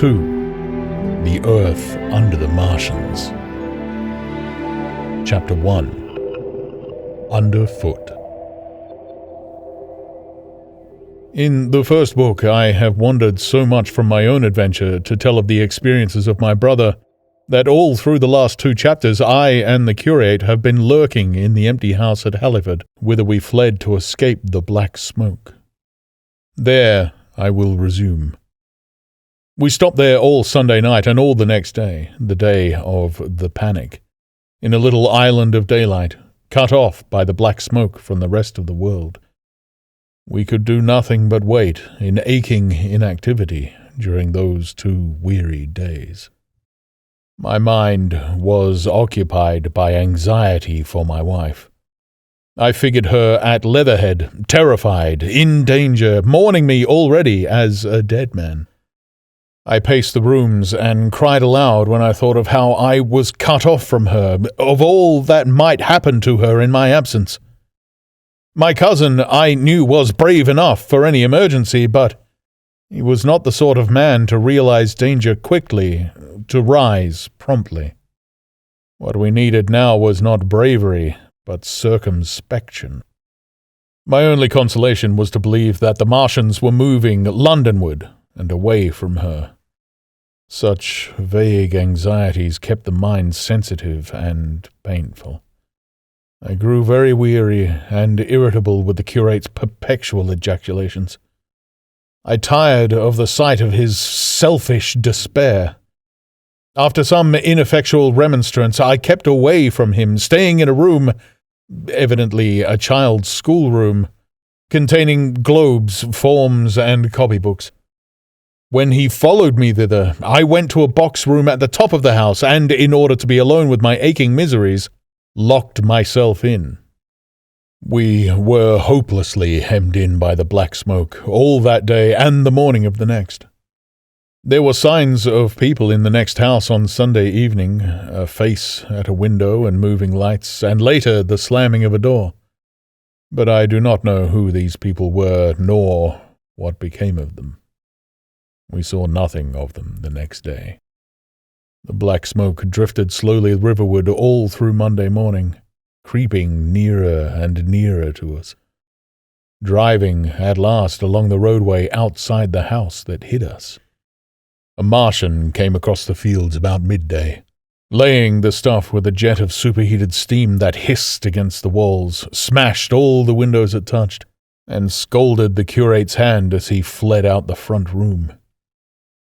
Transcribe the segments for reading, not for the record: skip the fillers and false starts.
2. The Earth Under the Martians. Chapter 1. Underfoot. In the first book, I have wandered so much from my own adventure to tell of the experiences of my brother that all through the last 2 chapters I and the curate have been lurking in the empty house at Halliford, whither we fled to escape the black smoke. There I will resume. We stopped there all Sunday night and all the next day, the day of the panic, in a little island of daylight, cut off by the black smoke from the rest of the world. We could do nothing but wait in aching inactivity during those 2 weary days. My mind was occupied by anxiety for my wife. I figured her at Leatherhead, terrified, in danger, mourning me already as a dead man. I paced the rooms and cried aloud when I thought of how I was cut off from her, of all that might happen to her in my absence. My cousin, I knew, was brave enough for any emergency, but he was not the sort of man to realize danger quickly, to rise promptly. What we needed now was not bravery, but circumspection. My only consolation was to believe that the Martians were moving Londonward and away from her. Such vague anxieties kept the mind sensitive and painful. I grew very weary and irritable with the curate's perpetual ejaculations. I tired of the sight of his selfish despair. After some ineffectual remonstrance, I kept away from him, staying in a room, evidently a child's schoolroom, containing globes, forms, and copybooks. When he followed me thither, I went to a box room at the top of the house and, in order to be alone with my aching miseries, locked myself in. We were hopelessly hemmed in by the black smoke all that day and the morning of the next. There were signs of people in the next house on Sunday evening, a face at a window and moving lights, and later the slamming of a door. But I do not know who these people were, nor what became of them. We saw nothing of them the next day. The black smoke drifted slowly riverward all through Monday morning, creeping nearer and nearer to us, driving at last along the roadway outside the house that hid us. A Martian came across the fields about midday, laying the stuff with a jet of superheated steam that hissed against the walls, smashed all the windows it touched, and scalded the curate's hand as he fled out the front room.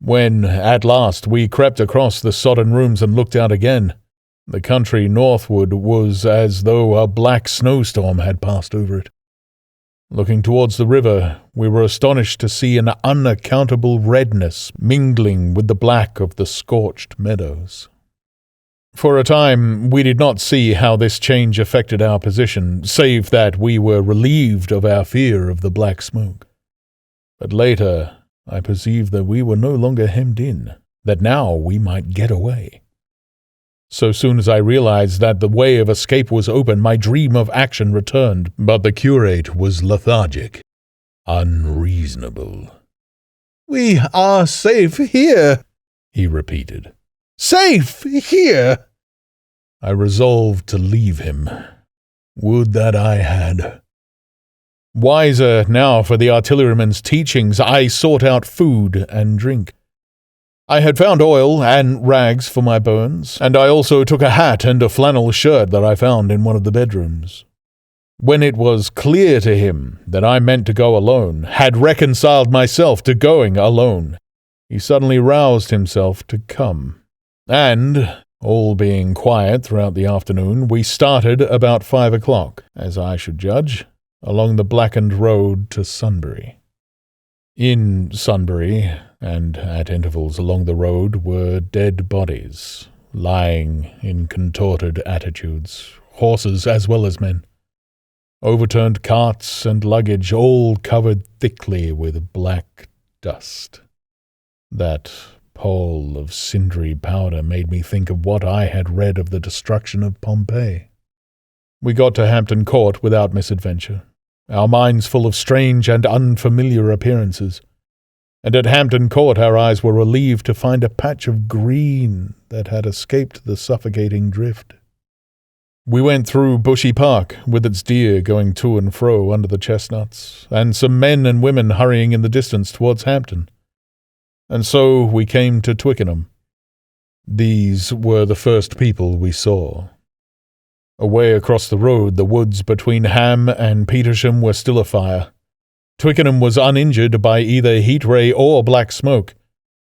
When, at last, we crept across the sodden rooms and looked out again, the country northward was as though a black snowstorm had passed over it. Looking towards the river, we were astonished to see an unaccountable redness mingling with the black of the scorched meadows. For a time, we did not see how this change affected our position, save that we were relieved of our fear of the black smoke. But later, I perceived that we were no longer hemmed in, that now we might get away. So soon as I realized that the way of escape was open, my dream of action returned, but the curate was lethargic, unreasonable. "We are safe here," he repeated. "Safe here!" I resolved to leave him. Would that I had. Wiser now for the artilleryman's teachings, I sought out food and drink. I had found oil and rags for my burns, and I also took a hat and a flannel shirt that I found in one of the bedrooms. When it was clear to him that I meant to go alone, had reconciled myself to going alone, he suddenly roused himself to come. And, all being quiet throughout the afternoon, we started about 5 o'clock, as I should judge, along the blackened road to Sunbury. In Sunbury, and at intervals along the road, were dead bodies, lying in contorted attitudes, horses as well as men. Overturned carts and luggage, all covered thickly with black dust. That pall of cindery powder made me think of what I had read of the destruction of Pompeii. We got to Hampton Court without misadventure, our minds full of strange and unfamiliar appearances, and at Hampton Court our eyes were relieved to find a patch of green that had escaped the suffocating drift. We went through Bushy Park, with its deer going to and fro under the chestnuts, and some men and women hurrying in the distance towards Hampton. And so we came to Twickenham. These were the first people we saw. Away across the road, the woods between Ham and Petersham were still afire. Twickenham was uninjured by either heat ray or black smoke,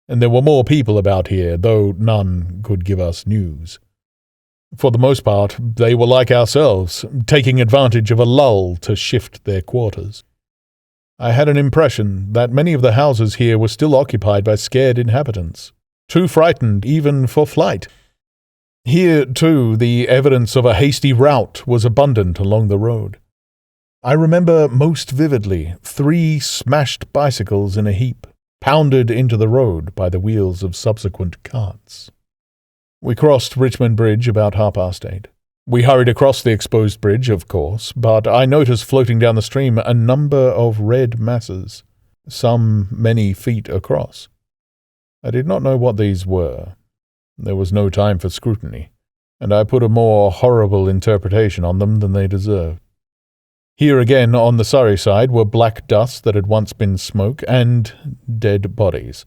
and there were more people about here, though none could give us news. For the most part, they were like ourselves, taking advantage of a lull to shift their quarters. I had an impression that many of the houses here were still occupied by scared inhabitants, too frightened even for flight. Here, too, the evidence of a hasty rout was abundant along the road. I remember most vividly 3 smashed bicycles in a heap, pounded into the road by the wheels of subsequent carts. We crossed Richmond Bridge about 8:30. We hurried across the exposed bridge, of course, but I noticed floating down the stream a number of red masses, some many feet across. I did not know what these were. There was no time for scrutiny, and I put a more horrible interpretation on them than they deserved. Here again, on the Surrey side, were black dust that had once been smoke, and dead bodies.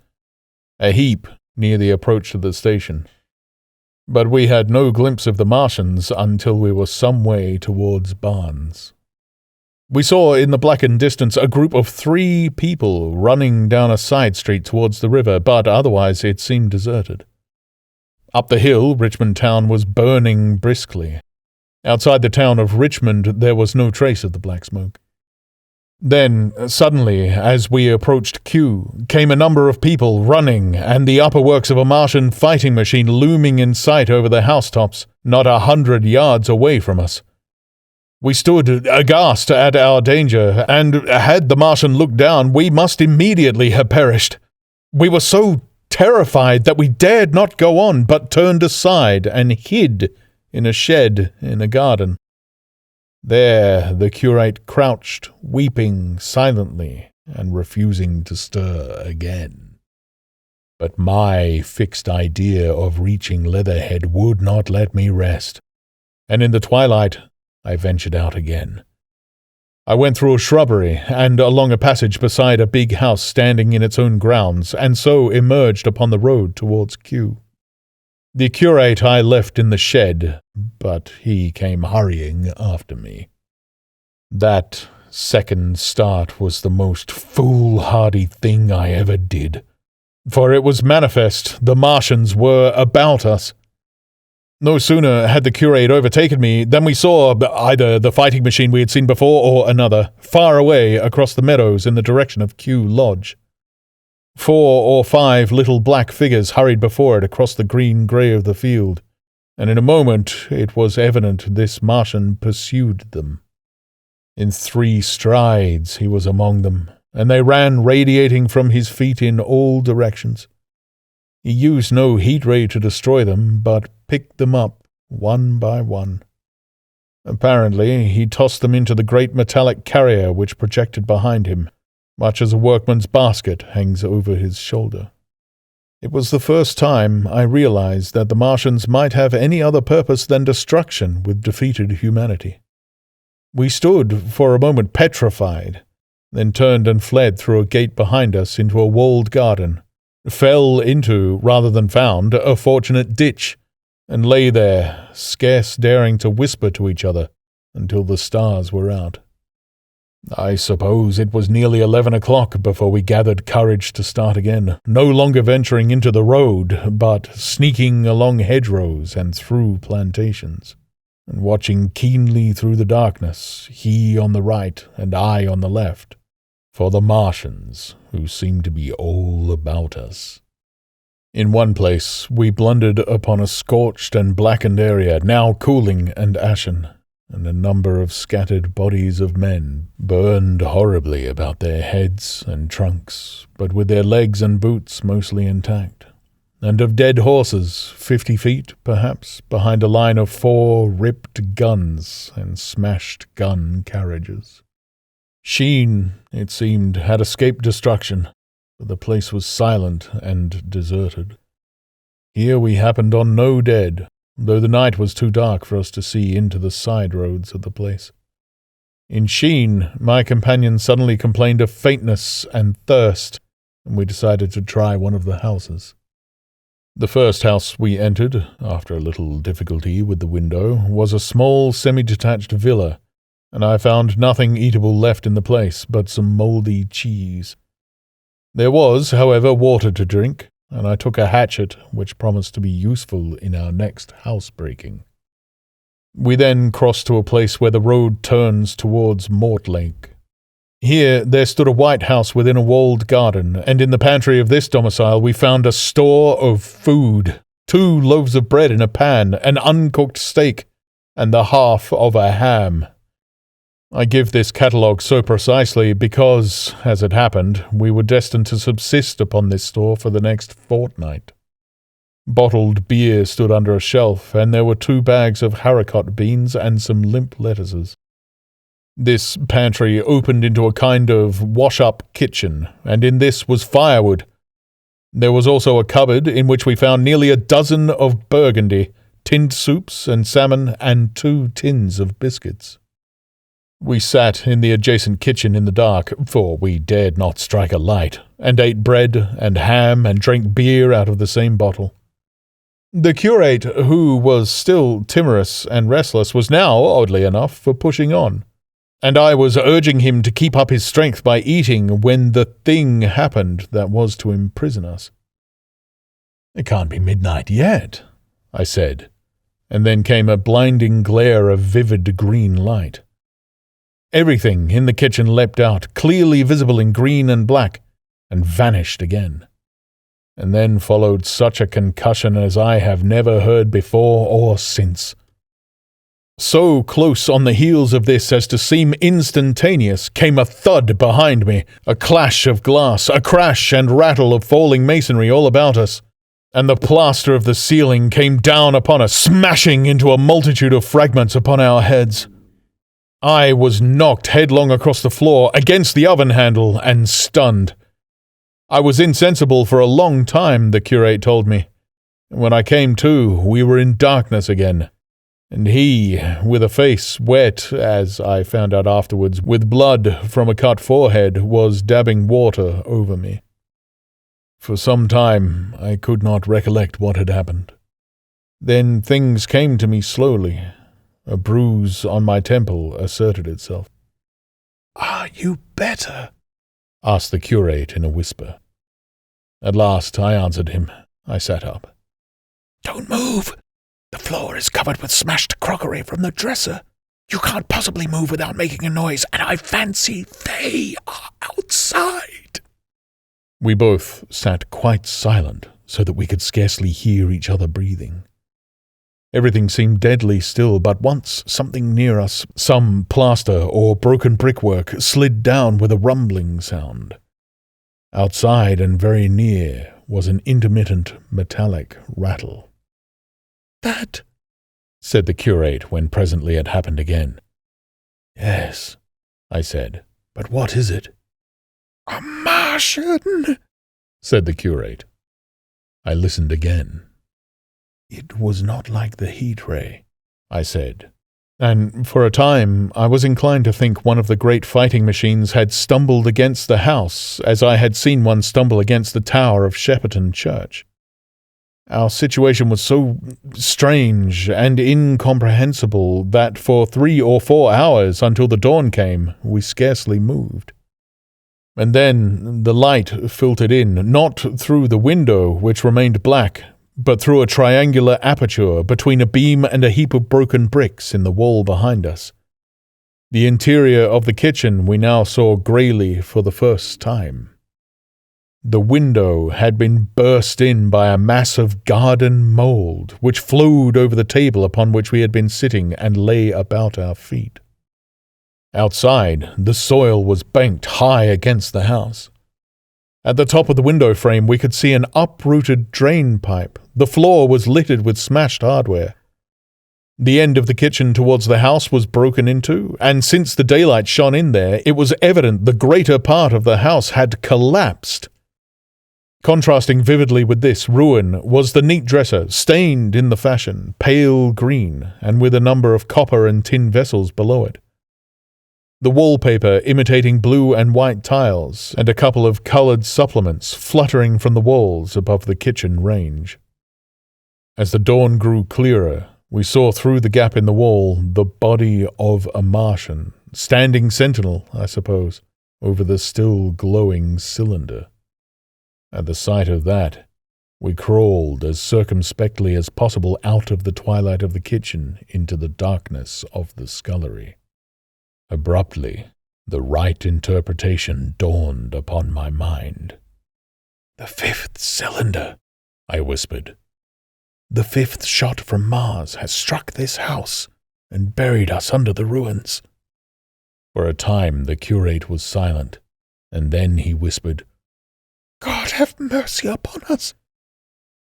A heap near the approach to the station. But we had no glimpse of the Martians until we were some way towards Barnes. We saw in the blackened distance a group of 3 people running down a side street towards the river, but otherwise it seemed deserted. Up the hill, Richmond town was burning briskly. Outside the town of Richmond there was no trace of the black smoke. Then, suddenly, as we approached Kew, came a number of people running, and the upper works of a Martian fighting machine looming in sight over the housetops, not 100 yards away from us. We stood aghast at our danger, and had the Martian looked down, we must immediately have perished. We were so terrified that we dared not go on, but turned aside and hid in a shed in a garden. There the curate crouched, weeping silently and refusing to stir again. But my fixed idea of reaching Leatherhead would not let me rest, and in the twilight I ventured out again. I went through a shrubbery and along a passage beside a big house standing in its own grounds, and so emerged upon the road towards Kew. The curate I left in the shed, but he came hurrying after me. That second start was the most foolhardy thing I ever did, for it was manifest the Martians were about us. No sooner had the curate overtaken me than we saw either the fighting machine we had seen before or another, far away across the meadows in the direction of Kew Lodge. 4 or 5 little black figures hurried before it across the green-grey of the field, and in a moment it was evident this Martian pursued them. In 3 strides he was among them, and they ran radiating from his feet in all directions. He used no heat ray to destroy them, but picked them up one by one. Apparently he tossed them into the great metallic carrier which projected behind him, much as a workman's basket hangs over his shoulder. It was the first time I realized that the Martians might have any other purpose than destruction with defeated humanity. We stood for a moment petrified, then turned and fled through a gate behind us into a walled garden, fell into, rather than found, a fortunate ditch, and lay there, scarce daring to whisper to each other until the stars were out. I suppose it was nearly 11 o'clock before we gathered courage to start again, no longer venturing into the road, but sneaking along hedgerows and through plantations, and watching keenly through the darkness, he on the right and I on the left, for the Martians, who seemed to be all about us. In one place we blundered upon a scorched and blackened area, now cooling and ashen, and a number of scattered bodies of men burned horribly about their heads and trunks, but with their legs and boots mostly intact, and of dead horses, 50 feet, perhaps, behind a line of 4 ripped guns and smashed gun carriages. Sheen, it seemed, had escaped destruction, The place was silent and deserted. Here we happened on no dead, though the night was too dark for us to see into the side roads of the place. In Sheen, my companion suddenly complained of faintness and thirst, and we decided to try one of the houses. The first house we entered, after a little difficulty with the window, was a small semi-detached villa, and I found nothing eatable left in the place but some mouldy cheese. There was, however, water to drink, and I took a hatchet, which promised to be useful in our next housebreaking. We then crossed to a place where the road turns towards Mortlake. Here there stood a white house within a walled garden, and in the pantry of this domicile we found a store of food, 2 loaves of bread in a pan, an uncooked steak, and the half of a ham. I give this catalogue so precisely because, as it happened, we were destined to subsist upon this store for the next fortnight. Bottled beer stood under a shelf, and there were 2 bags of haricot beans and some limp lettuces. This pantry opened into a kind of wash-up kitchen, and in this was firewood. There was also a cupboard in which we found nearly a dozen of burgundy, tinned soups and salmon, and 2 tins of biscuits. We sat in the adjacent kitchen in the dark, for we dared not strike a light, and ate bread and ham and drank beer out of the same bottle. The curate, who was still timorous and restless, was now, oddly enough, for pushing on, and I was urging him to keep up his strength by eating when the thing happened that was to imprison us. "It can't be midnight yet," I said, and then came a blinding glare of vivid green light. Everything in the kitchen leapt out, clearly visible in green and black, and vanished again. And then followed such a concussion as I have never heard before or since. So close on the heels of this as to seem instantaneous came a thud behind me, a clash of glass, a crash and rattle of falling masonry all about us, and the plaster of the ceiling came down upon us, smashing into a multitude of fragments upon our heads. I was knocked headlong across the floor, against the oven handle, and stunned. I was insensible for a long time, the curate told me. When I came to, we were in darkness again, and he, with a face wet, as I found out afterwards, with blood from a cut forehead, was dabbing water over me. For some time I could not recollect what had happened. Then things came to me slowly. A bruise on my temple asserted itself. "Are you better?" asked the curate in a whisper. At last I answered him. I sat up. "Don't move. The floor is covered with smashed crockery from the dresser. You can't possibly move without making a noise, and I fancy they are outside." We both sat quite silent, so that we could scarcely hear each other breathing. Everything seemed deadly still, but once something near us, some plaster or broken brickwork, slid down with a rumbling sound. Outside and very near was an intermittent metallic rattle. "That," said the curate when presently it happened again. "Yes," I said, "but what is it?" "A Martian," said the curate. I listened again. "It was not like the heat ray," I said, and for a time I was inclined to think one of the great fighting machines had stumbled against the house, as I had seen one stumble against the tower of Shepperton Church. Our situation was so strange and incomprehensible that for 3 or 4 hours, until the dawn came, we scarcely moved. And then the light filtered in, not through the window, which remained black, but through a triangular aperture between a beam and a heap of broken bricks in the wall behind us. The interior of the kitchen we now saw greyly for the first time. The window had been burst in by a mass of garden mould, which flowed over the table upon which we had been sitting and lay about our feet. Outside, the soil was banked high against the house. At the top of the window frame we could see an uprooted drain pipe. The floor was littered with smashed hardware. The end of the kitchen towards the house was broken into, and since the daylight shone in there, it was evident the greater part of the house had collapsed. Contrasting vividly with this ruin was the neat dresser, stained in the fashion, pale green, and with a number of copper and tin vessels below it. The wallpaper imitating blue and white tiles, and a couple of coloured supplements fluttering from the walls above the kitchen range. As the dawn grew clearer, we saw through the gap in the wall the body of a Martian, standing sentinel, I suppose, over the still glowing cylinder. At the sight of that, we crawled as circumspectly as possible out of the twilight of the kitchen into the darkness of the scullery. Abruptly, the right interpretation dawned upon my mind. "The 5th cylinder," I whispered. "The 5th shot from Mars has struck this house and buried us under the ruins." For a time the curate was silent, and then he whispered, "God have mercy upon us."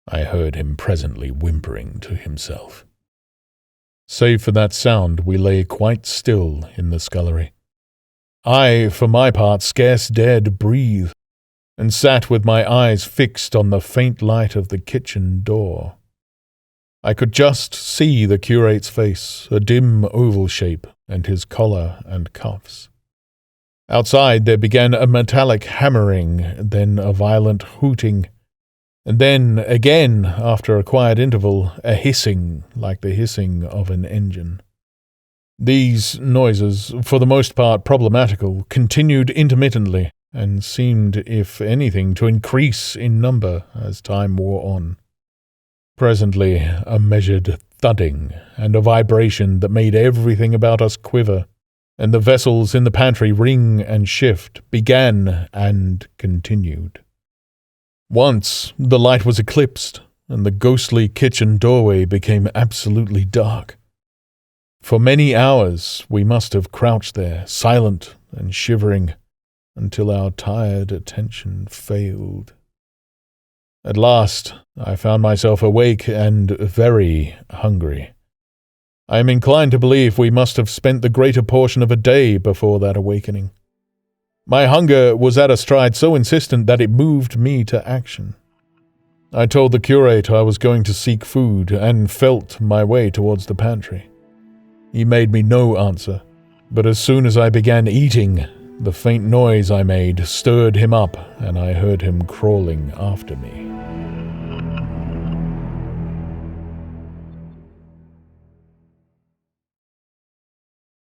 I heard him presently whimpering to himself. Save for that sound, we lay quite still in the scullery. I, for my part, scarce dared breathe, and sat with my eyes fixed on the faint light of the kitchen door. I could just see the curate's face, a dim oval shape, and his collar and cuffs. Outside there began a metallic hammering, then a violent hooting, and then, again, after a quiet interval, a hissing like the hissing of an engine. These noises, for the most part problematical, continued intermittently, and seemed, if anything, to increase in number as time wore on. Presently, a measured thudding and a vibration that made everything about us quiver, and the vessels in the pantry ring and shift, began and continued. Once the light was eclipsed, and the ghostly kitchen doorway became absolutely dark. For many hours we must have crouched there, silent and shivering, until our tired attention failed. At last I found myself awake and very hungry. I am inclined to believe we must have spent the greater portion of a day before that awakening. My hunger was at a stride so insistent that it moved me to action. I told the curate I was going to seek food, and felt my way towards the pantry. He made me no answer, but as soon as I began eating, the faint noise I made stirred him up, and I heard him crawling after me.